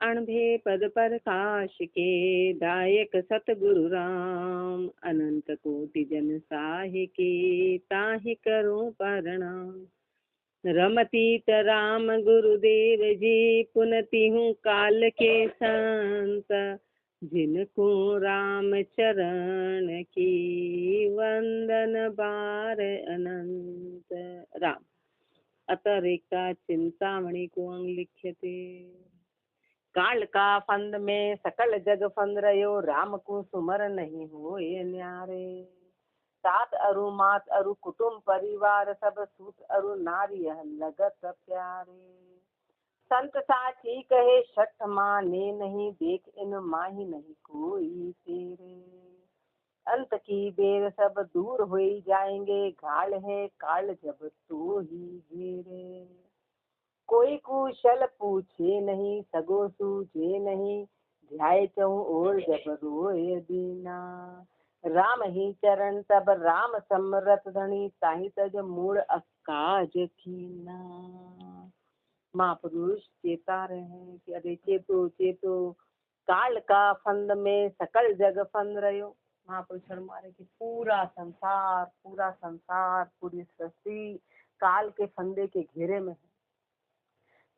अणभे पद प्रकाश के दायक सतगुरु राम। अनंत कोटि जन साहि के ताहि करो प्रणाम। रमतीत राम गुरुदेव जी पुनति हूँ काल के संत। जिनको राम चरण की वंदन बार अनंत। राम अतरेका चिंतामणि को अंग लिख्यते। काल का फंद में सकल जग फंद रयो। राम को सुमर नहीं हो ये न्यारे। सात अरु मात अरु कुटुम परिवार सब सूत अरु नारी यह लगत प्यारे। संत साची कहे शठ माने नहीं। देख इन माही नहीं कोई तेरे। अंत की बेर सब दूर हो जाएंगे। घाल है काल जब तो ही घेरे। कोई कुशल पूछे नहीं सगो सूझे नहीं। ध्याय चहु और जब रोए दीना। राम ही चरण तब राम समरथ धनी। ताहि तज मूड अकाज कीना। महापुरुष चेता रहे हैं कि अरे चेतो चेतो काल का फंद में सकल जग फंद रहो। महापुरुष फरमा रहे कि पूरा संसार पूरी सृष्टि काल के फंदे के घेरे में है।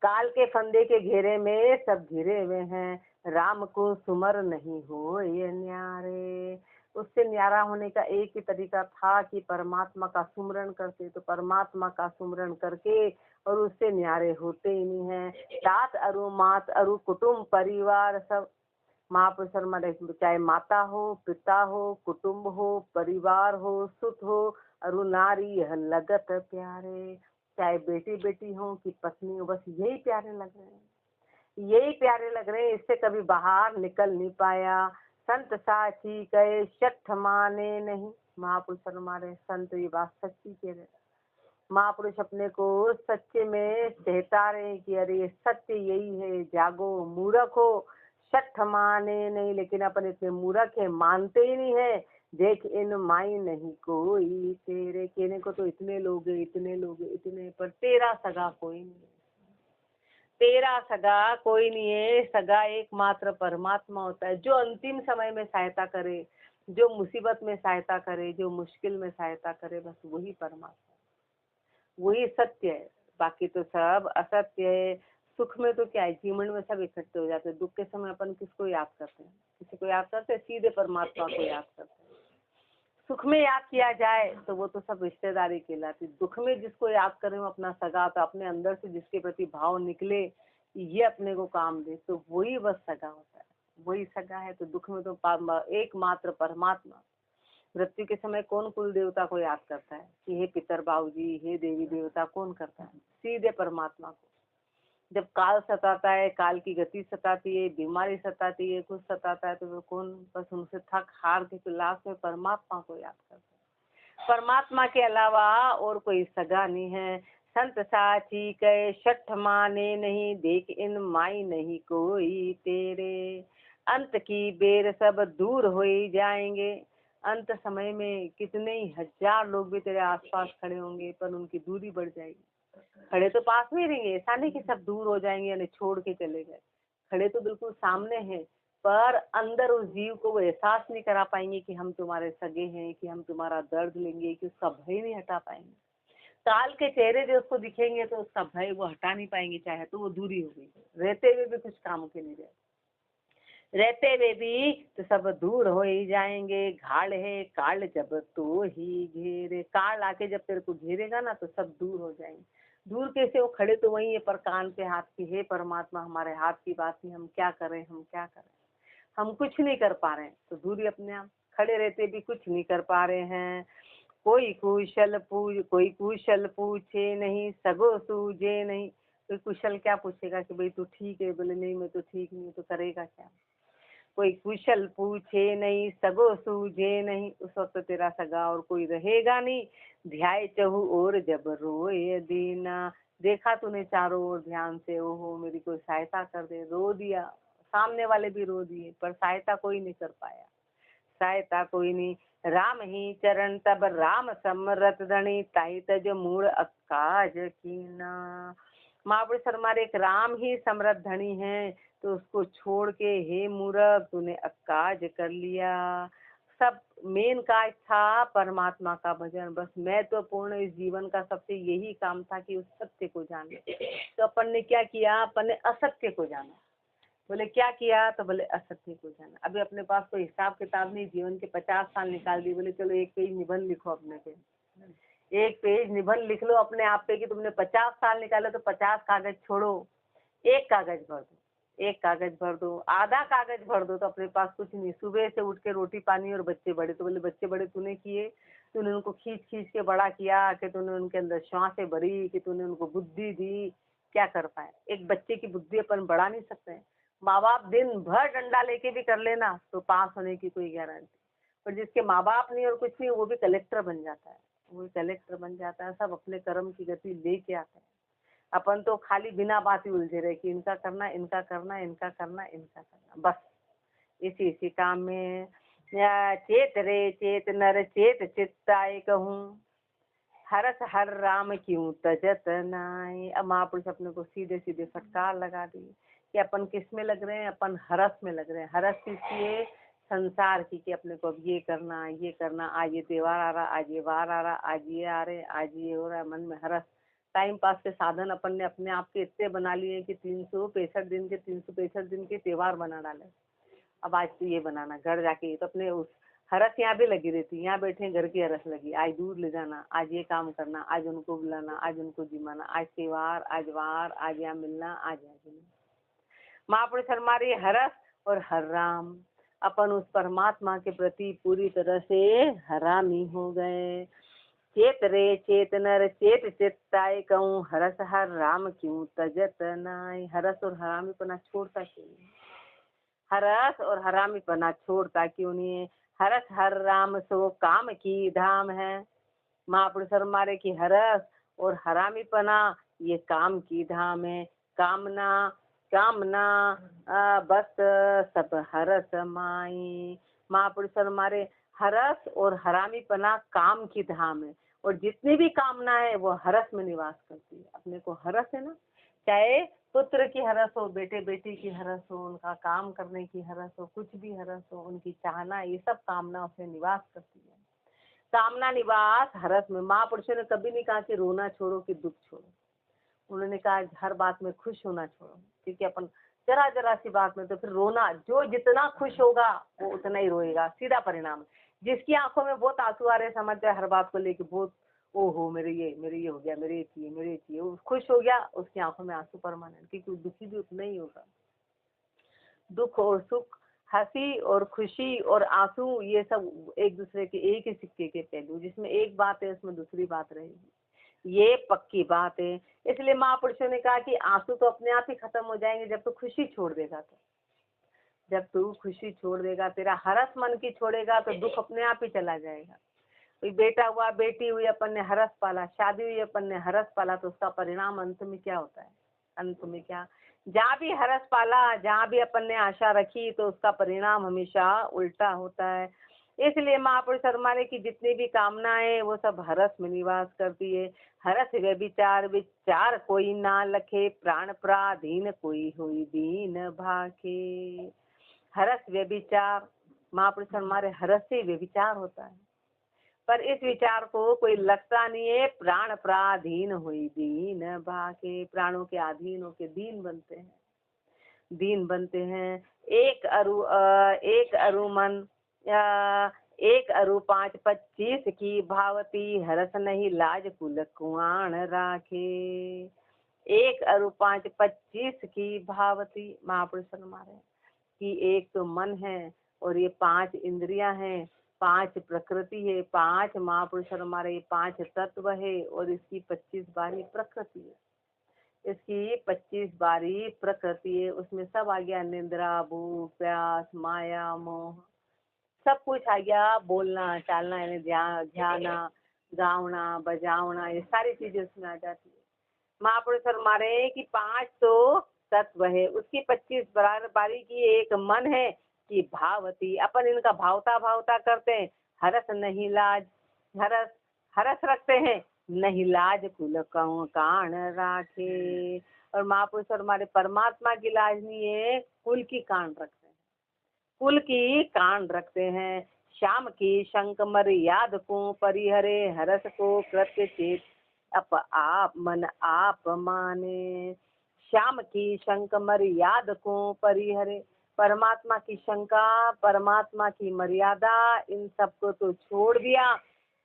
काल के फंदे के घेरे में सब घिरे हुए हैं। राम को सुमर नहीं हो ये न्यारे। उससे न्यारा होने का एक ही तरीका था कि परमात्मा का सुमरण करते। तो परमात्मा का सुमरण करके और उससे न्यारे होते ही नहीं है। तात अरु मात अरु कुटुम्ब परिवार सब। महापुरुष चाहे माता हो पिता हो कुटुम्ब हो परिवार हो सुत हो अरु नारी यह लगत प्यारे। चाहे बेटी बेटी हो कि पत्नी हो बस यही प्यारे लग रहे हैं। यही प्यारे लग रहे हैं। इससे कभी बाहर निकल नहीं पाया। संत साची कहे शठ माने नहीं। महापुरुष हमारे संत ये बात सच्ची कह रहे। महापुरुष अपने को सच्चे में कहता रहे कि अरे सत्य यही है। जागो मूर्ख हो शठ माने नहीं। लेकिन अपन इतने मूर्ख है मानते ही नहीं है। देख इन माई नहीं कोई तेरे। कहने को तो इतने लोग इतने पर तेरा सगा कोई नहीं। तेरा सगा कोई नहीं है। सगा एकमात्र परमात्मा होता है जो अंतिम समय में सहायता करे, जो मुसीबत में सहायता करे, जो मुश्किल में सहायता करे। बस वही परमात्मा, वही सत्य है। बाकी तो सब असत्य है। सुख में तो क्या है, जीवन में सब इकट्ठे हो जाते हैं। दुख के समय अपन किसको याद करते हैं? किसी को याद करते हैं? सीधे परमात्मा को याद करते हैं। सुख में याद किया जाए तो वो तो सब रिश्तेदारी कहलाती। दुख में जिसको याद करें वो अपना सगा। तो अपने अंदर से जिसके प्रति भाव निकले ये अपने को काम दे तो वही बस सगा होता है। वही सगा है। तो दुख में तो एकमात्र परमात्मा। मृत्यु के समय कौन कुल देवता को याद करता है कि हे पितर बाबूजी हे देवी देवता? कौन करता है? सीधे परमात्मा को। जब काल सताता है, काल की गति सताती है, बीमारी सताती है, कुछ सताता है तो वो कौन बस उनसे थक हार के लास्ट में परमात्मा को याद करता है। परमात्मा के अलावा और कोई सगा नहीं है। संत साची कहे शठ माने नहीं। देख इन माई नहीं कोई तेरे। अंत की बेर सब दूर हो ही जाएंगे। अंत समय में कितने ही हजार लोग भी तेरे आसपास खड़े होंगे पर उनकी दूरी बढ़ जाएगी। खड़े तो पास में रहेंगे, ऐसा नहीं कि सब दूर हो जाएंगे यानी छोड़ के चले गए। खड़े तो बिल्कुल सामने हैं पर अंदर उस जीव को वो एहसास नहीं करा पाएंगे कि हम तुम्हारे सगे हैं, कि हम तुम्हारा दर्द लेंगे, कि उसका भय नहीं हटा पाएंगे। काल के चेहरे जो उसको दिखेंगे तो उसका भय वो हटा नहीं पाएंगे। चाहे तो वो दूरी हो गई। रहते हुए भी कुछ काम के नहीं रहे। रहते हुए भी तो सब दूर हो ही जाएंगे। घाल है काल जब तो ही घेरे। काल आके जब तेरे को घेरेगा ना तो सब दूर हो जाएंगे। दूर कैसे? वो खड़े तो वही है पर कान पे हाथ की। हे परमात्मा हमारे हाथ की बात नहीं, हम क्या करें, हम क्या करें, हम कुछ नहीं कर पा रहे हैं। तो दूरी अपने आप। खड़े रहते भी कुछ नहीं कर पा रहे हैं। कोई कुशल पूछे नहीं सगो सूझे नहीं। कोई कुशल क्या पूछेगा कि भाई तू ठीक है? बोले नहीं मैं तो ठीक नहीं। तो करेगा क्या? कोई कुशल पूछे नहीं सगो सूझे नहीं। उस वक्त तेरा सगा और कोई रहेगा नहीं। ध्याय चहु और जब रोए दीना। देखा तूने चारों ओर ध्यान से, ओहो मेरी कोई सहायता कर दे। रो दिया, सामने वाले भी रो दिए पर सहायता कोई नहीं कर पाया। सहायता कोई नहीं। राम ही चरण तब राम समरथ धनी। ताहि तज मूड़ अकाज कीना। महापुरुष हमारे एक राम ही समृद्ध धनी है, तो उसको छोड़ के हे मूर्ख तूने अकाज कर लिया। सब मेन काज था परमात्मा का भजन, बस मैं तो पूर्ण इस जीवन का सबसे यही काम था कि उस सत्य को जाने। तो अपन ने क्या किया, अपन ने असत्य को जाना। बोले क्या किया, तो बोले असत्य को जाना। अभी अपने पास कोई हिसाब किताब नहीं, जीवन के 50 साल निकाल दिए, बोले चलो एक पेज निबंध लिखो अपने पे, एक पेज निबंध लिख लो अपने आप पे कि तुमने 50 साल निकाले, तो 50 कागज छोड़ो, एक कागज भर दो, एक कागज भर दो, आधा कागज भर दो, तो अपने पास कुछ नहीं। सुबह से उठ के रोटी पानी और बच्चे बड़े, तो बोले बच्चे बड़े तूने किए, तूने उनको खींच खींच के बड़ा किया, कि तूने उनके अंदर श्वासें भरी, कि तूने उनको बुद्धि दी, क्या कर पाए। एक बच्चे की बुद्धि अपन बढ़ा नहीं सकते। माँ बाप दिन भर डंडा लेके भी कर लेना तो पास होने की कोई गारंटी, पर जिसके माँ बाप नहीं और कुछ नहीं, वो भी कलेक्टर बन जाता है, वो कलेक्टर बन जाता है। सब अपने कर्म की गति लेके आते हैं। अपन तो खाली बिना बात ही उलझे रहे कि इनका करना, इनका करना, इनका करना, इनका करना, बस इसी इसी काम में। चेत रे चेत नर चेत चित्ताए कहूँ, हरस हर राम क्यों तजत नाई। अब महापुरुष अपने को सीधे सीधे फटकार लगा दी कि अपन किस में लग रहे हैं, अपन हरस में लग रहे हैं। हरस किसकी, संसार की, कि अपने को अब ये करना, ये करना, आज ये त्योहार आ रहा, आज ये वार आ रहा, आज ये आ रहे, आज ये हो रहा है, मन में हरस। टाइम पास के साधन अपन ने अपने आप के इतने बना लिए कि 365 दिन के 365 दिन के त्योहार बना डाले। अब आज तो ये बनाना, घर जाके तो अपने उस हरस यहाँ भी लगी रहती, यहाँ बैठे घर की हरस लगी, आज दूर ले जाना, आज ये काम करना, आज उनको बुलाना, आज उनको जिमाना, आज त्योहार, आज वार, आज यहाँ मिलना, आज यहाँ मिलना। महापुरुष हमारी हरस और हराम, अपन उस परमात्मा के प्रति पूरी तरह से हरामी हो गए। चेत रे चेत नर चेत चित्ताए कहूँ, हरस हर राम क्यों तजत नाय। हरस और हरामीपना छोड़ता क्यों नहीं, हरस और हरामीपना छोड़ता क्यों नहीं है। हरस हर राम सो काम की धाम है। महापुरुष हमारे की हरस और हरामीपना ये काम की धाम है। कामना कामना बस सब हरस माई। महापुरुष हमारे हरस और हरामीपना काम की धाम है, और जितनी भी कामना है वो हरस में निवास करती है। अपने को हरस है ना, चाहे पुत्र की हरस हो, बेटे बेटी की हरस हो, उनका काम करने की हरस हो, कुछ भी हरस हो, उनकी चाहना, ये सब कामना उसमें निवास करती है। कामना निवास हरस में। महापुरुषों ने कभी नहीं कहा कि रोना छोड़ो कि दुख छोड़ो, उन्होंने कहा हर बात में खुश होना छोड़ो। ठीक है, अपन जरा जरा सी बात में तो फिर रोना, जो जितना खुश होगा वो उतना ही रोएगा, सीधा परिणाम। जिसकी आंखों में बहुत आंसू आ रहे, समझ जाए हर बात को लेके बहुत, ओहो मेरे ये हो गया, मेरे ये चाहिए, मेरे ये चाहिए, वो खुश हो गया, उसकी आंखों में आंसू परमानेंट, क्योंकि दुखी भी उतना ही होगा। दुख और सुख, हंसी और खुशी और आंसू, ये सब एक दूसरे के एक ही सिक्के के पहलू, जिसमें एक बात है उसमें दूसरी बात रहेगी, ये पक्की बात है। इसलिए महापुरुषों ने कहा कि आंसू तो अपने आप ही खत्म हो जाएंगे जब तू खुशी छोड़ देगा। तो जब तू खुशी छोड़ देगा, तेरा हरस मन की छोड़ेगा, तो दुख अपने आप ही चला जाएगा। कोई बेटा हुआ, बेटी हुई, अपन ने हरस पाला, शादी हुई, अपन ने हरस पाला, तो उसका परिणाम अंत में क्या होता है, अंत में क्या, जहाँ भी हरस पाला, जहाँ भी अपन ने आशा रखी, तो उसका परिणाम हमेशा उल्टा होता है। इसलिए महापुरुष हमारे की जितनी भी कामनाएं वो सब हरस में निवास करती है। हरस व्यभिचार विचार कोई ना लखे, प्राण पराधीन कोई हुई दीन भाखे। हरस व्यभिचार, महापुरुष हमारे हरस से व्यभिचार होता है, पर इस विचार को कोई लगता नहीं है। प्राण पराधीन हुई दीन भाके, प्राणों के अधीन होके दीन बनते हैं, दीन बनते हैं। एक अरु मन, एक अरु 5-25 की भावती, हरस नहीं लाज कुल कुआन राखे। एक अरु 5-25 की भावती, महापुरुष हमारे कि एक तो मन है, और ये 5 इंद्रियां हैं, 5 प्रकृति है, 5 महापुरुष हमारे 5 तत्व है, और इसकी 25 बारी प्रकृति है, इसकी 25 बारी प्रकृति है। उसमें सब आ गया, निंद्रा, भूख, प्यास, माया, मोह, सब कुछ आ गया। बोलना चालना, यानी ध्यान, गावना बजावना, ये सारी चीजें उसमें आ जाती है। महापुरुष हमारे की 5 तो तत्व है, उसकी 25 बारी की एक मन है कि भावती, अपन इनका भावता भावता करते हैं। हरस नहीं लाज, हरस हरस रखते हैं, नहीं लाज कुल कहूँ कान राखे। और महापुरुष और हमारे परमात्मा की लाज नहीं है, कुल की कान रखते हैं, कुल की कान रखते हैं। श्याम की शंक मर्याद को परिहरे, हरस को कृत्य चेत अप आप मन आप माने। श्याम की शंक मर्याद को परिहरे, परमात्मा की शंका, परमात्मा की मर्यादा, इन सबको तो छोड़ दिया।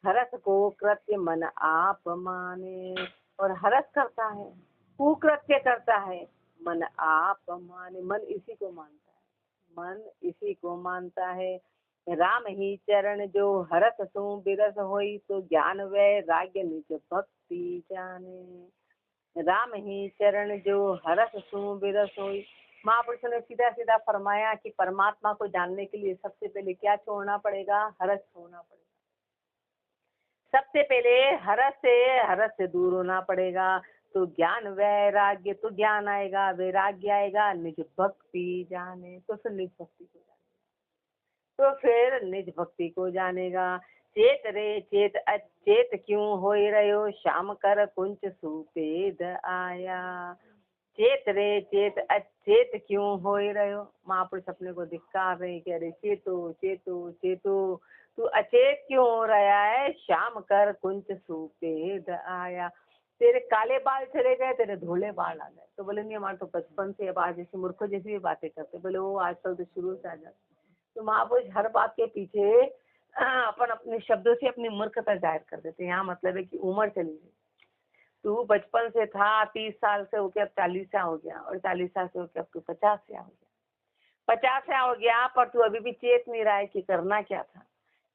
हरस को कृत्य मन आप माने, और हरस करता है, कुकृत्य करता है, मन आप माने, मन इसी को मानता है, मन इसी को मानता है। राम ही चरण जो हरस सो बिरस होई, तो ज्ञान वैराग्य निज भक्ति जाने। राम ही चरण जो हरस सो बिरस होई। महापुरुषों ने सीधा सीधा फरमाया कि परमात्मा को जानने के लिए सबसे पहले क्या छोड़ना पड़ेगा? हरस छोड़ना पड़ेगा। सबसे पहले हरस से दूर होना पड़ेगा, तो ज्ञान वैराग्य, तो ज्ञान आएगा, वैराग्य आएगा, निज भक्ति जाने, तो फिर निज भक्ति को जानेगा, तो फिर निज भक्ति को जानेगा। चेत रे चेत अचेत क्यों होई रहो, श्याम कर कुंच सुपेद आया। चेत रे चेत अचेत क्यों होई रहो, महापुरुष अपने को धिक्कार रहे कि अरे चेतो चेतो चेतो, तू अचेत क्यों हो रहा है? श्याम कर कुंच सुपेद आया। तेरे काले बाल चले गए, तेरे धोले बाल आ गए। तो बोले नहीं, हमारे तो बचपन से अब आज जैसे मूर्खों जैसी भी बातें करते। बोले वो आजकल तो शुरू से आ जाते। तो महापुरुष हर बात के पीछे अपन अपने शब्दों से अपनी मूर्खता जाहिर कर देते। यहाँ मतलब है कि उम्र चली गई, तू बचपन से था 30 साल से होके अब 40 से हो गया, और 40 साल से होके अब तू 50 से हो गया, 50 से हो गया, पर तू अभी भी चेत नहीं रहा है कि करना क्या था।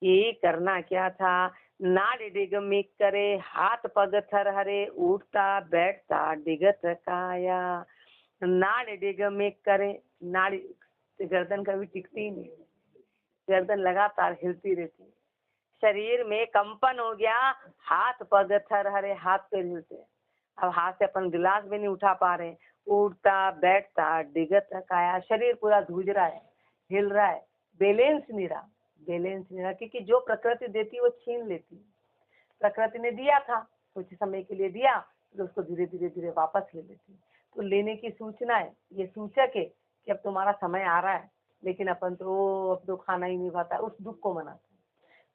ये करना क्या था? नाड़ डिग मिक करे, हाथ पग थर हरे, उठता बैठता डिगत काया। नाड़ डिग मिक करे, नाड़ी गर्दन कभी टिकती नहीं, गर्दन लगातार हिलती रहती है। शरीर में कंपन हो गया, हाथ पग थर हरे, हाथ पैर हिलते हैं। अब हाथ से अपन गिलास भी नहीं उठा पा रहे, उठता बैठता डिगत काया, शरीर पूरा धूज रहा है, हिल रहा है, बैलेंस नहीं रहा, बैलेंस नहीं रहा, क्योंकि जो प्रकृति देती है वो छीन लेती है। प्रकृति ने दिया था, कुछ समय के लिए दिया, तो उसको धीरे धीरे धीरे वापस ले लेती है। तो लेने की सूचना है, ये सूचक है कि अब तुम्हारा समय आ रहा है। लेकिन अपन तो अब तो खाना ही नहीं पाता, उस दुख को मनाते हैं,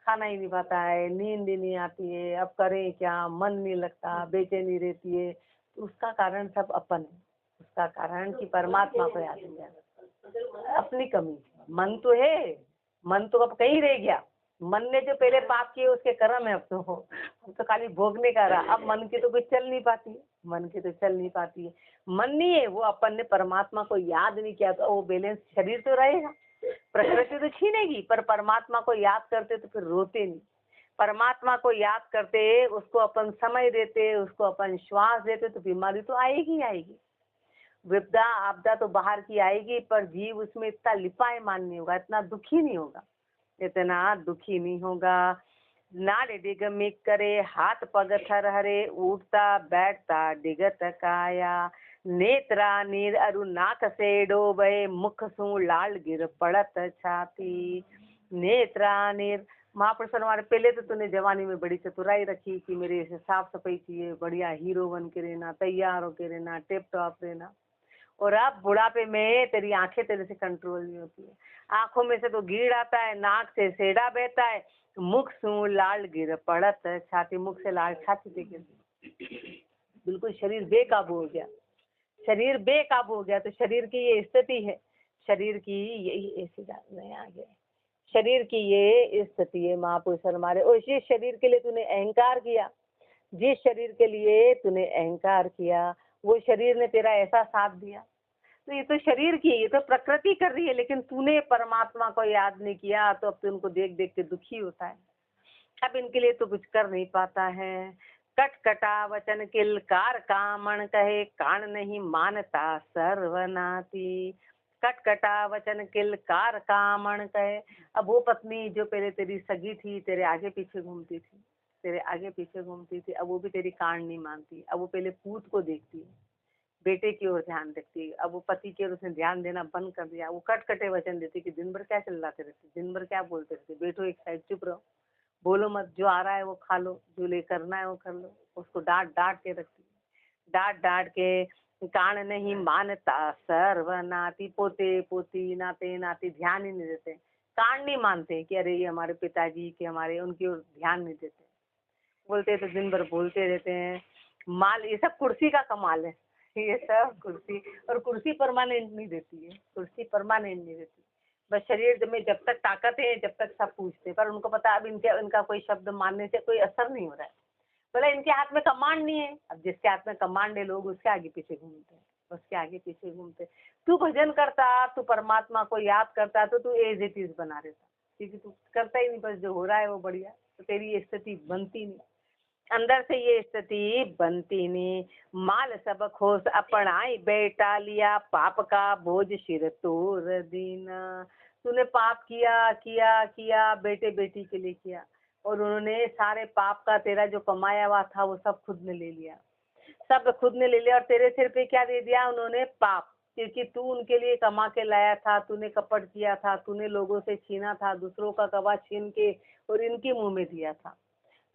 खाना ही नहीं पाता है, नींद ही नहीं आती है, अब करें क्या, मन नहीं लगता, बेचैनी रहती है। तो उसका कारण सब अपन है, उसका कारण कि परमात्मा को याद नहीं किया, अपनी कमी। मन तो है, मन तो अब कहीं रह गया, मन ने जो पहले पाप किए उसके कर्म है। अब तो खाली भोगने का रहा। अब मन की तो कुछ चल नहीं पाती है, मन की तो चल नहीं पाती है, मन नहीं है, वो अपन ने परमात्मा को याद नहीं किया, तो वो बैलेंस, शरीर तो रहेगा, प्रकृति तो छीनेगी, पर परमात्मा को याद करते तो फिर रोते नहीं। परमात्मा को याद करते, उसको अपन समय देते, उसको अपन श्वास देते, तो बीमारी तो आएगी ही आएगी, विपदा आपदा तो बाहर की आएगी, पर जीव उसमें इतना लिपायमान नहीं होगा, इतना दुखी नहीं होगा, इतना दुखी नहीं होगा। नाड़ डिग मिक करे, हाथ पग थर हरे, उठता बैठता डिगत काया। नेत्रा नीर अरु नाक से डोबे, मुख सु लाल गिर पड़त छाती। नेत्रा नीर, महापुरुष हमारे पहले तो तूने जवानी में बड़ी चतुराई रखी कि मेरे ऐसे साफ सफाई चाहिए, बढ़िया हीरो बन के रहना, तैयार होके रहना, टिप टॉप रहना। और अब बुढ़ापे में तेरी आंखें तेरे से कंट्रोल नहीं होती है, आंखों में से तो गिर आता है, नाक से सेड़ा बहता है, मुख सु लाल गिर पड़त छाती, मुख से लाल छाती पे गिरती, बिल्कुल शरीर बेकाबू हो गया, शरीर बेकाबू हो गया। तो शरीर की ये स्थिति है, शरीर की यही ऐसी नहीं आ गए, शरीर की ये स्थिति है महापुरुष हमारे। और इसी शरीर के लिए तूने अहंकार किया, जिस शरीर के लिए तूने अहंकार किया, वो शरीर ने तेरा ऐसा साथ दिया। तो ये तो शरीर की, ये तो प्रकृति कर रही है, लेकिन तूने परमात्मा को याद नहीं किया, तो अब तू उनको देख देख के दुखी होता है, अब इनके लिए तो कुछ कर नहीं पाता है। कटकटा वचन किलकार कामण कहे, कान नहीं मानता सर्वनाती। कटकटा वचन किलकार कामण कहे, अब वो पत्नी जो पहले तेरी सगी थी, तेरे आगे पीछे घूमती थी, तेरे आगे पीछे घूमती थी, अब वो भी तेरी कान नहीं मानती। अब वो पहले पूत को देखती है, बेटे की ओर ध्यान रखती है, अब वो पति की ओर उसने ध्यान देना बंद कर दिया। वो कटकटे वचन देती कि दिन भर क्या चिल्लाते रहते, दिन भर क्या बोलते रहते, बैठो एक साइड चुप रहो, बोलो मत, जो आ रहा है वो खा लो, जो ले करना है वो कर लो। उसको डांट डांट के रखती है, डांट डांट के। कान नहीं मानता सर्वनाती, पोते पोती नाते नाती ध्यान ही नहीं देते। कान नहीं मानते कि अरे ये हमारे पिताजी के, हमारे उनकी ओर ध्यान नहीं देते। बोलते तो दिन भर बोलते रहते हैं। माल ये सब कुर्सी का कमाल है। ये सब कुर्सी, और कुर्सी परमानेंट नहीं देती है, कुर्सी परमानेंट नहीं देती। बस शरीर में जब तक ताकत है जब तक सब पूछते, पर उनको पता अब इनके इनका कोई शब्द मानने से कोई असर नहीं हो रहा है। बोला इनके हाथ में कमांड नहीं है। अब जिसके हाथ में कमांड है लोग उसके आगे पीछे घूमते हैं, उसके आगे पीछे घूमते। तू भजन करता, तू परमात्मा को याद करता तो तू एज इट इज बना रहता, क्योंकि तू करता ही नहीं, बस जो हो रहा है वो बढ़िया। तो तेरी ये स्थिति बनती नहीं, अंदर से ये स्थिति बनती नहीं। माल सब खोस अपनाई बेटा लिया, पाप का बोझ सिर तोड़ दीना। तूने पाप किया किया किया, बेटे बेटी के लिए किया, और उन्होंने सारे पाप का तेरा जो कमाया हुआ था वो सब खुद ने ले लिया, सब खुद ने ले लिया। और तेरे सिर पे क्या दे दिया उन्होंने? पाप। क्योंकि तू उनके लिए कमा के लाया था, तूने कपट किया था, तूने लोगों से छीना था, दूसरों का कबा छीन के और इनके मुंह में दिया था,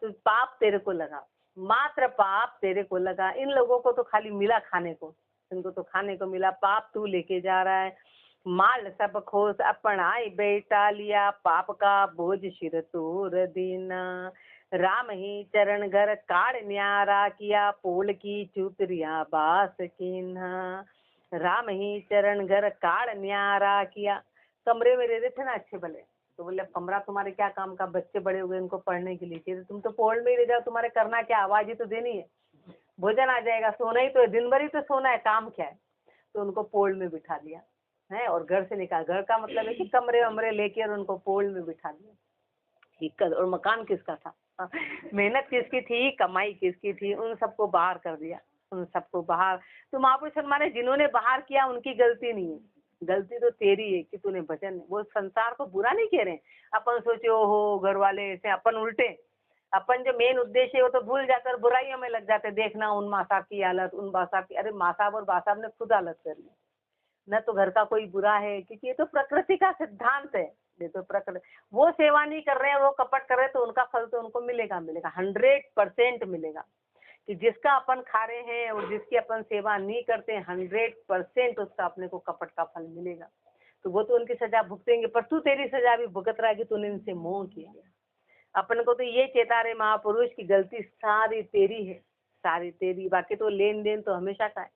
तो पाप तेरे को लगा, मात्र पाप तेरे को लगा। इन लोगों को तो खाली मिला खाने को, इनको तो खाने को मिला, पाप तू लेके जा रहा है। माल सब खोस अपनाई बेटा लिया, पाप का बोझ सिर तोड़ दीना। राम ही चरण घर काढ़ न्यारा किया, पोल की चूतरिया बास कीन्हा। राम ही चरण घर काढ़ न्यारा किया। कमरे में रहते थे ना अच्छे भले, तो बोले कमरा तुम्हारे क्या काम का, बच्चे बड़े हुए इनको पढ़ने के लिए, तो तुम तो पोल में ही रह जाओ, तुम्हारे करना क्या, आवाज ही तो देनी है, भोजन आ जाएगा, सोना ही तो है, दिन भर ही तो सोना है, काम क्या है। तो उनको पोल में बिठा दिया है, और घर से निकाल, घर का मतलब है कि कमरे वमरे लेके और उनको पोल में बिठा दिया। दिक्कत, और मकान किसका था, मेहनत किसकी थी, कमाई किसकी थी, उन सबको बाहर कर दिया, उन सबको बाहर। तो महापुरुष हमारे जिन्होंने बाहर किया उनकी गलती नहीं है, गलती तो तेरी है कि तूने भजन, वो संसार को बुरा नहीं कह रहे। अपन सोचे हो घर वाले ऐसे, अपन उल्टे, अपन जो मेन उद्देश्य है वो तो भूल जाकर बुराइयों में लग जाते। देखना उन माँ साहब की हालत, उन बा साहब की, अरे माँ साहब और बा साहब ने खुद हालत कर ली, न तो घर का कोई बुरा है, क्योंकि ये तो प्रकृति का सिद्धांत है। ये तो प्रकृति, वो सेवा नहीं कर रहे हैं, वो कपट कर रहे हैं, तो उनका फल तो उनको मिलेगा, मिलेगा 100% मिलेगा। कि जिसका अपन खा रहे हैं और जिसकी अपन सेवा नहीं करते 100% उसका अपने को कपट का फल मिलेगा। तो वो तो उनकी सजा भुगतेंगे, पर तू तेरी सजा भी भुगत रहा है कि तूने इनसे मोह किया। अपन को तो ये चेता रहे महापुरुष की गलती सारी तेरी है, सारी तेरी, बाकी तो लेन देन तो हमेशा का है।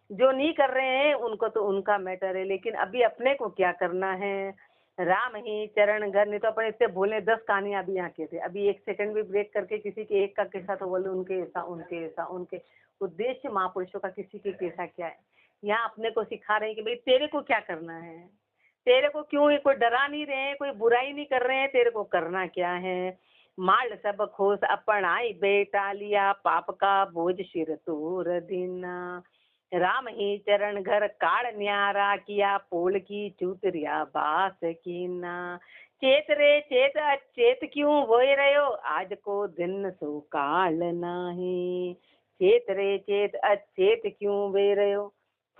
जो नहीं कर रहे हैं उनको तो उनका मैटर है, लेकिन अभी अपने को क्या करना है। राम ही चरण घर, नहीं तो अपन इतने बोले 10 कहानियां अभी यहाँ के थे, अभी 1 सेकंड भी ब्रेक करके किसी के एक का किस्सा तो बोले उनके ऐसा उनके ऐसा, उनके उद्देश्य महापुरुषों का किसी के कैसा क्या है। यहाँ अपने को सिखा रहे हैं कि भाई तेरे को क्या करना है, तेरे को क्यों, कोई डरा नहीं रहे हैं, कोई बुराई नहीं कर रहे हैं, तेरे को करना क्या है। माल सब खोस अपनाई बेटा लिया, पाप का बोझ सिर तोड़ दीना। राम ही चरण घर काढ़ न्यारा किया, पोल की चूतरिया बास कीना। चेत रे चेत अचेत क्यों होए रहो, आज को दिन सो काल नाही। चेत रे चेत अचेत क्यों वे रहो,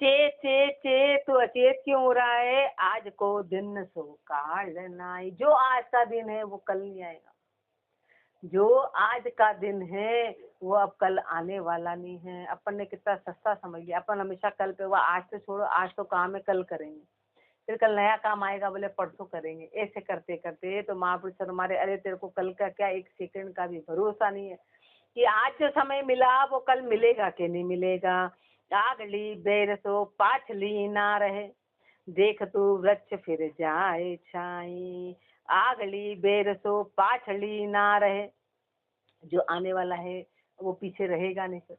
चेत चेत चेत तो अचेत क्यों हो रहा है, आज को दिन सो काल नाही। जो आज का दिन है वो कल नहीं आएगा, जो आज का दिन है वो अब कल आने वाला नहीं है। अपन ने कितना सस्ता समझ लिया, अपन हमेशा कल पे, हुआ आज तो छोड़ो, आज तो काम है कल करेंगे, फिर कल नया काम आएगा बोले परसों करेंगे, ऐसे करते करते तो महापुरुष हमारे, अरे तेरे को कल का क्या 1 सेकंड का भी भरोसा नहीं है कि आज जो समय मिला वो कल मिलेगा कि नहीं मिलेगा। आगली बेर सो पाछली ना रहे, देख तू वृक्ष फिर जाए छाई। आगली बेर सो पाछली ना रहे, जो आने वाला है वो पीछे रहेगा नहीं, फिर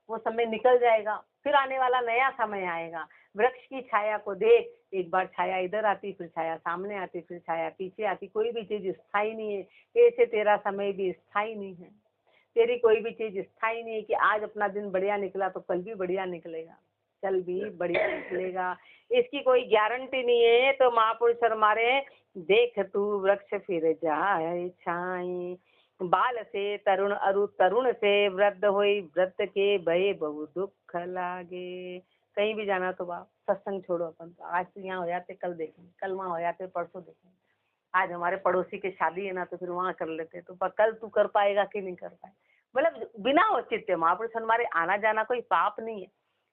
वो समय निकल जाएगा, फिर आने वाला नया समय आएगा। वृक्ष की छाया को देख, एक बार छाया इधर आती, फिर छाया सामने आती, फिर छाया पीछे आती, कोई भी चीज स्थायी नहीं है। ऐसे तेरा समय भी स्थायी नहीं है, तेरी कोई भी चीज स्थायी नहीं है कि आज अपना दिन बढ़िया निकला तो कल भी बढ़िया निकलेगा, कल भी बढ़िया निकलेगा, इसकी कोई गारंटी नहीं है। तो महापुरुष हमारे, देख तू वृक्ष फिर जाए छाई। बाल से तरुण अरु तरुण से वृद्ध होई, वृद्ध के भय बहु दुख लागे। कहीं भी जाना तो बाप सत्संग छोड़ो, अपन तो आज तो यहाँ हो जाते कल देखेंगे, कल वहाँ हो जाते परसों देखेंगे, आज हमारे पड़ोसी की शादी है ना, तो फिर वहाँ कर लेते, तो कल तू कर पाएगा कि नहीं कर पाए। मतलब बिना औचित्य, महापुरुष हमारे आना जाना कोई पाप नहीं है,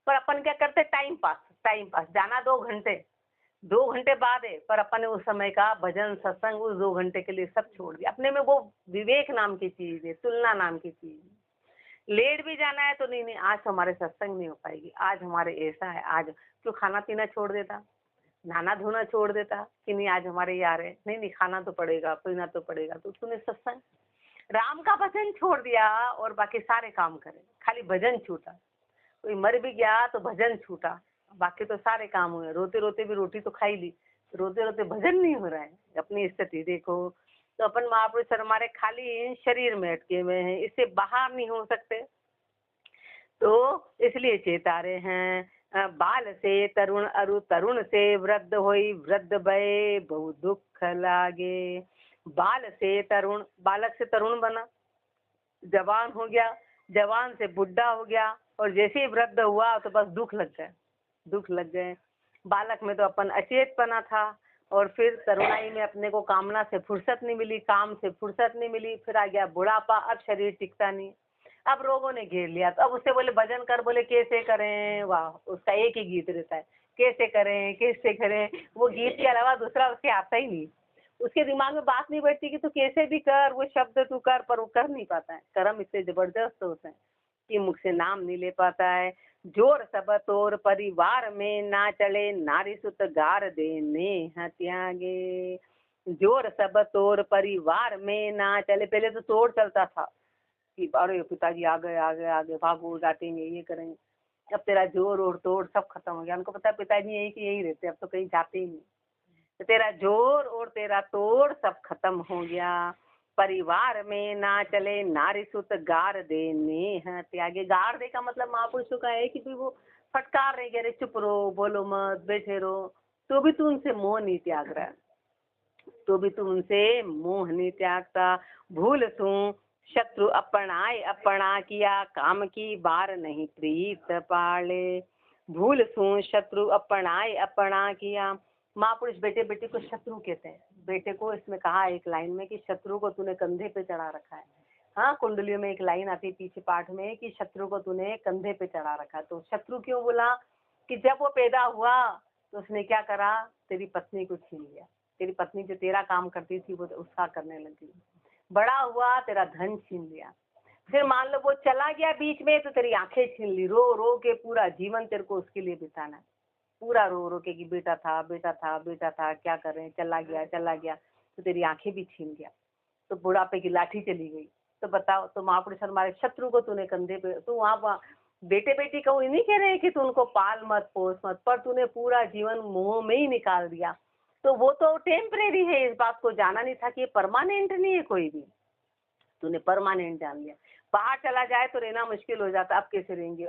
पर अपन क्या करते, टाइम पास जाना 2 घंटे, 2 घंटे बाद है, पर अपन ने उस समय का भजन सत्संग उस 2 घंटे के लिए सब छोड़ दिया। अपने में वो विवेक नाम की चीज है, तुलना नाम की चीज है। लेट भी जाना है तो नहीं, आज तो हमारे सत्संग नहीं हो पाएगी, आज हमारे ऐसा है, आज क्यों खाना पीना छोड़ देता, नहाना धोना छोड़ देता कि नहीं आज हमारे यार है, नहीं खाना तो पड़ेगा, पीना तो पड़ेगा, तो तूने सत्संग राम का भजन छोड़ दिया और बाकी सारे काम करे, खाली भजन छूटा। कोई मर भी गया तो भजन छूटा, बाकी तो सारे काम हुए। रोते रोते भी रोटी तो खाई ली, रोते रोते भजन नहीं हो रहा है। अपनी स्थिति देखो, तो अपन महापुरुष हमारे खाली शरीर में अटके हुए हैं, इससे बाहर नहीं हो सकते, तो इसलिए चेता रहे हैं। बाल से तरुण अरु, तरुण से वृद्ध होई, वृद्ध भय बहु दुख लागे। बाल से तरुण, बालक से तरुण बना, जवान हो गया, जवान से बुढ़ा हो गया, और जैसे ही वृद्ध हुआ तो बस दुख लग गए। बालक में तो अपन अचेतपना था, और फिर तरुणाई में अपने को कामना से फुर्सत नहीं मिली, काम से फुर्सत नहीं मिली, फिर आ गया बुढ़ापा, अब शरीर टिकता नहीं, अब रोगों ने घेर लिया। तो अब उससे बोले भजन कर, बोले कैसे करें, वाह, उसका एक ही गीत रहता है, कैसे करें। वो गीत के अलावा दूसरा उसके आता ही नहीं, उसके दिमाग में बात नहीं बैठती कि तू कैसे भी कर, वो शब्द तू कर, पर वो कर नहीं पाता है। कर्म इतने जबरदस्त होते हैं कि मुख से नाम नहीं ले पाता है। जोर सब तोर परिवार में ना चले, नारी सुत गार देने त्यागे। जोर सब तोर परिवार में ना चले, पहले तो तोड़ चलता था कि अरे पिताजी आ गए, भागो, डांटेंगे, ये करेंगे। अब तेरा जोर और तोड़ सब खत्म हो गया। उनको पता है पिताजी यही रहते, अब तो कहीं जाते ही नहीं। तो तेरा जोर और तेरा तोड़ सब खत्म हो गया। परिवार में ना चले, नारी सुत गार देने हैं त्यागे। गार दे का मतलब महापुरुषों का है कि भाई वो फटकार रहे, कह रहे चुप रहो, बोलो मत, बैठे रहो, तो भी तू उनसे मोह नहीं त्याग रहा, तो भी तू उनसे मोह नहीं त्यागता। भूल तू शत्रु अपनाए अपना किया, काम की बार नहीं प्रीत पाले। भूल तू शत्रु अपनाए अपना किया। महापुरुष बेटे बेटी को शत्रु कहते हैं। बेटे को इसमें कहा एक लाइन में कि शत्रु को तूने कंधे पे चढ़ा रखा है। हाँ, कुंडलियों में एक लाइन आती है पीछे पाठ में कि शत्रु को तूने कंधे पे चढ़ा रखा है। तो शत्रु क्यों बोला कि जब वो पैदा हुआ तो उसने क्या करा, तेरी पत्नी को छीन लिया। तेरी पत्नी जो तेरा काम करती थी वो उसका करने लगी। बड़ा हुआ, तेरा धन छीन लिया। फिर मान लो वो चला गया बीच में, तो तेरी आंखें छीन ली। रो रो के पूरा जीवन तेरे को उसके लिए बिताना है, पूरा रो रो के कि बेटा था, क्या करें, चला गया, तो तेरी आंखें भी छीन गया। तो बुढ़ापे की लाठी चली गई। तो बताओ, तो महापुरुष हमारे शत्रु को तूने कंधे पे, तू वहाँ बेटे बेटी को नहीं कह रहे कि तू उनको पाल मत, पोस मत, पर तूने पूरा जीवन मोह में ही निकाल दिया। तो वो तो टेम्परेरी है, इस बात को जाना नहीं था कि ये परमानेंट नहीं है कोई भी। तूने परमानेंट जान लिया। बाहर चला जाए तो रहना मुश्किल हो जाता, अब कैसे रहेंगे,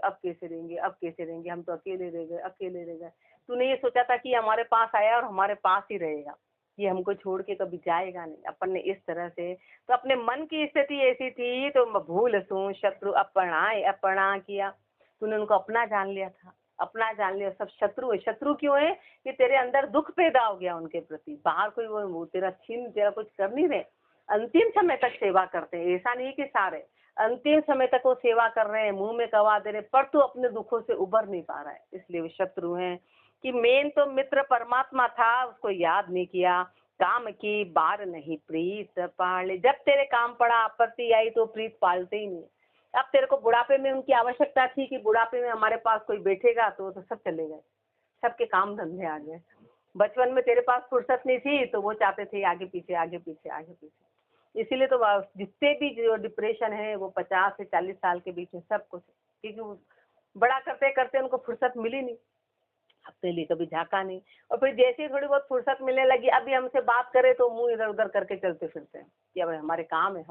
हम तो अकेले रह गए। तूने ये सोचा था कि हमारे पास आया और हमारे पास ही रहेगा, ये हमको छोड़ के कभी जाएगा नहीं। अपन ने इस तरह से, तो अपने मन की स्थिति ऐसी थी, तो भूल सू शत्रु अपनाए अपना किया। तूने उनको अपना जान लिया था, अपना जान लिया, सब शत्रु है। शत्रु क्यों है कि तेरे अंदर दुख पैदा हो गया उनके प्रति। बाहर कोई वो तेरा कुछ कर नहीं रहे, अंतिम समय तक सेवा करते हैं। ऐसा नहीं कि सारे अंतिम समय तक वो सेवा कर रहे हैं, मुंह में कवा दे रहे, पर तू अपने दुखों से उबर नहीं पा रहा है, इसलिए वो शत्रु हैं। कि मेन तो मित्र परमात्मा था, उसको याद नहीं किया। काम की बार नहीं प्रीत पाले। जब तेरे काम पड़ा, आपत्ति आई, तो प्रीत पालते ही नहीं। अब तेरे को बुढ़ापे में उनकी आवश्यकता थी कि बुढ़ापे में हमारे पास कोई बैठेगा, तो सब चले गए, सबके काम धंधे आ गए। बचपन में तेरे पास फुर्सत नहीं थी, तो वो चाहते थे आगे पीछे। इसीलिए तो जितने भी जो डिप्रेशन है वो 50 से 40 साल के बीच में सब कुछ, क्योंकि बड़ा करते करते उनको फुर्सत मिली नहीं, अपने लिए कभी झाँका नहीं। और फिर जैसे ही थोड़ी बहुत फुर्सत मिलने लगी, अभी हमसे बात करे तो मुंह इधर उधर करके चलते फिरते हैं कि अब हमारे काम है,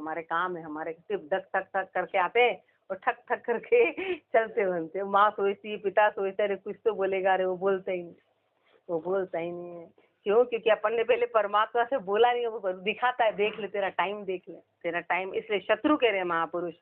हमारे सिर्फ धक थक थक करके आते हैं और ठक ठक करके चलते बनते। माँ सोचती है, पिता सोचते, अरे कुछ तो बोलेगा, अरे वो बोलता ही नहीं है। क्यों? क्योंकि अपन ने पहले परमात्मा से बोला नहीं, वो दिखाता है, देख ले तेरा टाइम। इसलिए शत्रु कह रहे महापुरुष,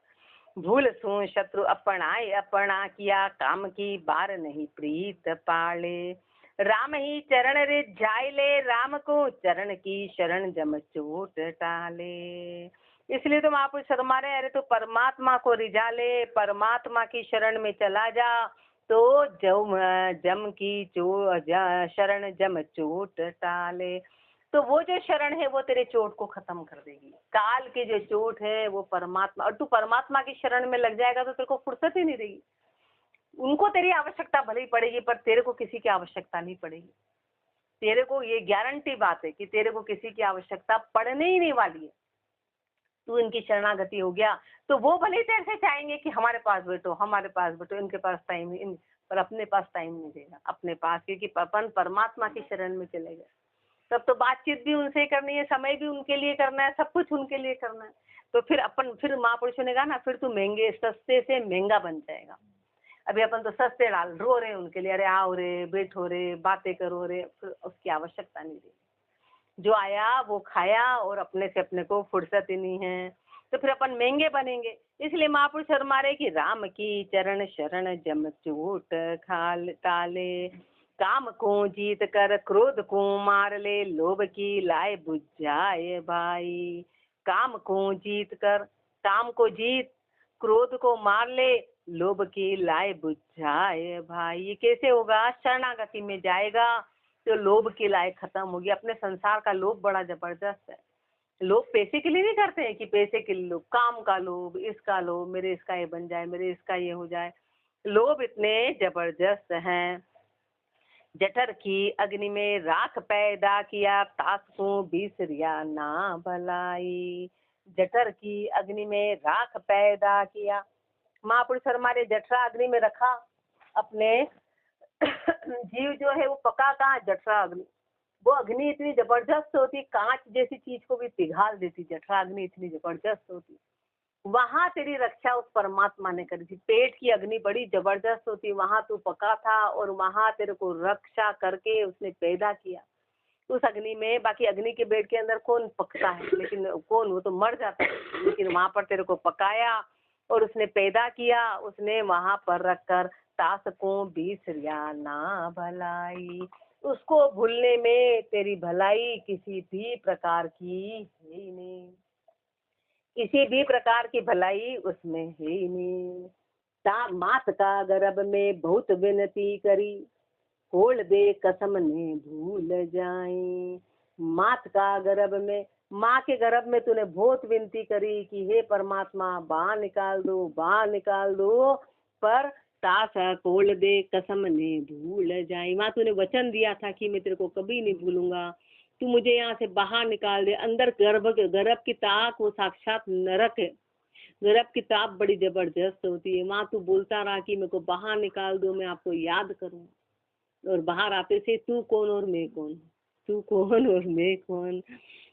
भूल सो शत्रु अपनाए अपना किया, काम की बार नहीं प्रीत पाले। राम ही चरण रे जाय ले, राम को चरण की शरण जम चोट टाले। इसलिए तो महापुरुष शर्मा रहे, अरे तो परमात्मा को रिझा ले, परमात्मा की शरण में चला जा, तो जम की शरण जम चोट टाले। तो वो जो शरण है वो तेरे चोट को खत्म कर देगी। काल की जो चोट है वो परमात्मा, और तू परमात्मा की शरण में लग जाएगा तो तेरे को फुर्सत ही नहीं रहेगी। उनको तेरी आवश्यकता भले ही पड़ेगी, पर तेरे को किसी की आवश्यकता नहीं पड़ेगी। तेरे को ये गारंटी बात है कि तेरे को किसी की आवश्यकता पड़ने ही नहीं वाली है। तू इनकी शरणागति हो गया तो वो भले ही तेरे से चाहेंगे कि हमारे पास बैठो, हमारे पास बैठो, इनके पास टाइम नहीं, पर अपने पास टाइम नहीं देगा अपने पास, क्योंकि अपन परमात्मा की शरण में चले गए। तब तो बातचीत भी उनसे करनी है, समय भी उनके लिए करना है, सब कुछ उनके लिए करना है। तो फिर महापुरुषों ने कहा ना, फिर तू महंगे सस्ते से महंगा बन जाएगा। अभी अपन तो सस्ते डाल रो रहे उनके लिए, अरे आओ रे, बैठो रे, बातें करो रे, फिर उसकी आवश्यकता नहीं रही। जो आया वो खाया और अपने से अपने को फुर्सत ही नहीं है, तो फिर अपन महंगे बनेंगे। इसलिए महापुरुष शर्मा रहे कि राम की चरण शरण जम चोट खाल टाले, काम को जीत कर क्रोध को मार ले, लोभ की लाए बुझ जाए भाई। काम को जीत कर, काम को जीत, क्रोध को मार ले, लोभ की लाए बुझ जाए भाई। ये कैसे होगा? शरणागति में जाएगा तो लोभ की लाए खत्म होगी। अपने संसार का लोभ बड़ा जबरदस्त है। लोग पैसे के लिए नहीं करते हैं कि पैसे के लिए लोभ, काम का लोभ, इसका लोभ, मेरे इसका ये बन जाए, मेरे इसका ये हो जाए। लोभ इतने जबरदस्त हैं। जठर की अग्नि में राख पैदा किया, तास को बिसरिया ना भलाई। जठर की अग्नि में राख पैदा किया, महापुरुष हमारे जठरा अग्नि में रखा अपने। जीव जो है वो पका कहाँ? जठरा अग्नि। वो अग्नि इतनी जबरदस्त होती, कांच जैसी चीज को भी पिघाल देती। जठरा अग्नि इतनी जबरदस्त होती। वहां तेरी रक्षा उस परमात्मा ने करी थी। पेट की अग्नि बड़ी जबरदस्त होती, वहां तू पका था और वहां तेरे को रक्षा करके उसने पैदा किया उस अग्नि में। बाकी अग्नि के पेट के अंदर कौन पकता है, लेकिन कौन, वो तो मर जाता है। लेकिन वहां पर तेरे को पकाया और उसने पैदा किया, उसने वहां पर रखकर तास को बिसरिया ना भलाई। उसको भूलने में तेरी भलाई किसी भी प्रकार की है ही नहीं, किसी भी प्रकार की भलाई उसमें है ही नहीं। मात का गर्भ में बहुत विनती करी, खोल दे कसम ने भूल जाए। मात का गर्भ में, माँ के गर्भ में तूने बहुत विनती करी कि हे परमात्मा बाहर निकाल दो, बाहर निकाल दो, पर तास खोल दे कसम ने भूल जाए। माँ तूने वचन दिया था कि मैं तेरे को कभी नहीं भूलूंगा, तू मुझे यहाँ से बाहर निकाल दे। अंदर गर्भ की ताक वो साक्षात नरक है। गर्भ की ताप बड़ी जबरदस्त होती है। माँ तू बोलता रहा कि मेरे को बाहर निकाल दो, मैं आपको याद करूँ, और बाहर आते से तू कौन और मैं कौन, तू कौन और मैं कौन।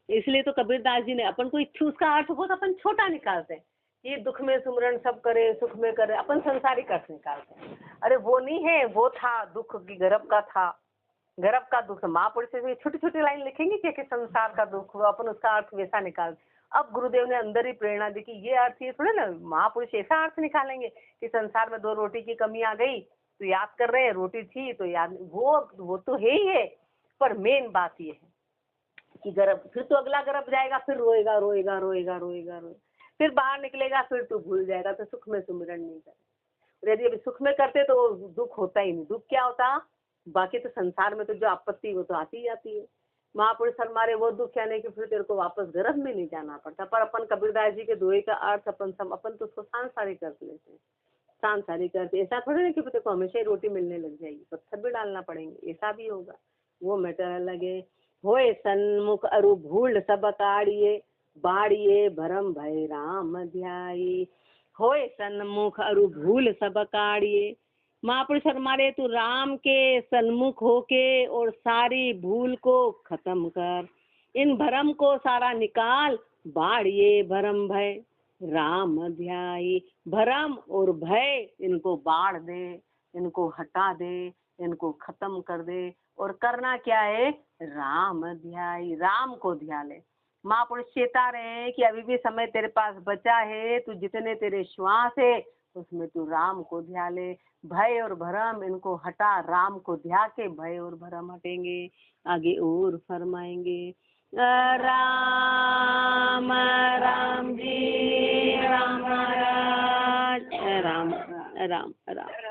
इसलिए तो कबीरदास जी ने अपन को उसका अर्थ बहुत अपन छोटा निकालते हैं। ये दुख में सुमरन सब करे, सुख में करे, अपन संसारिक अर्थ निकालते हैं। अरे वो नहीं है, वो था दुख की गर्भ का था, गर्भ का दुख। महापुरुष से छोटी छोटी लाइन लिखेंगे कि संसार का दुख, वो अपन उसका अर्थ वैसा निकालते। अब गुरुदेव ने अंदर ही प्रेरणा दी कि ये अर्थ, ये थोड़े ना महापुरुष ऐसा अर्थ निकालेंगे कि संसार में 2 रोटी की कमी आ गई तो याद कर रहे हैं, रोटी थी तो याद, वो तो है ही है। पर मेन बात ये है कि गर्भ, फिर तो अगला गर्भ जाएगा, फिर रोएगा रोएगा रोएगा रोएगा रोएगा, फिर बाहर निकलेगा, फिर तो भूल जाएगा। तो सुख में सुमिरन नहीं करे। यदि अभी सुख में करते तो दुख होता ही नहीं। दुख क्या होता? बाकी तो संसार में तो जो आपत्ति वो तो आती ही आती है। महापुरुष हमारे वो दुख यानी कि फिर तेरे को वापस गर्भ में नहीं जाना पड़ता। पर अपन कबीरदास जी के दोहे का अर्थ अपन तो उसको सांसारिक कर लेते हैं। सांसारिक करते ऐसा थोड़ी ना कि तेरे को हमेशा ही रोटी मिलने लग जाएगी, पत्थर भी डालना पड़ेंगे, ऐसा भी होगा। वो मैटर लगे होए सन्मुख अरु भूल सब काढ़िए, बाड़िए भरम भय राम ध्याई। होए सन्मुख अरु भूल सब काढ़िए, महापुरुष हमारे तू राम के सन्मुख होके और सारी भूल को खत्म कर, इन भरम को सारा निकाल, बाड़िए भरम भय राम ध्याई। भरम और भय इनको बाढ़ दे, इनको हटा दे, इनको खत्म कर दे। और करना क्या है? राम ध्याई, राम को ध्या ले। महापुरुष चेता रहे हैं कि अभी भी समय तेरे पास बचा है, तू जितने तेरे श्वास है उसमें तू राम को ध्या ले। भय और भरम इनको हटा, राम को ध्या के भय और भरम हटेंगे। आगे और फरमाएंगे, राम राम जी राम महाराज, राम राम राम।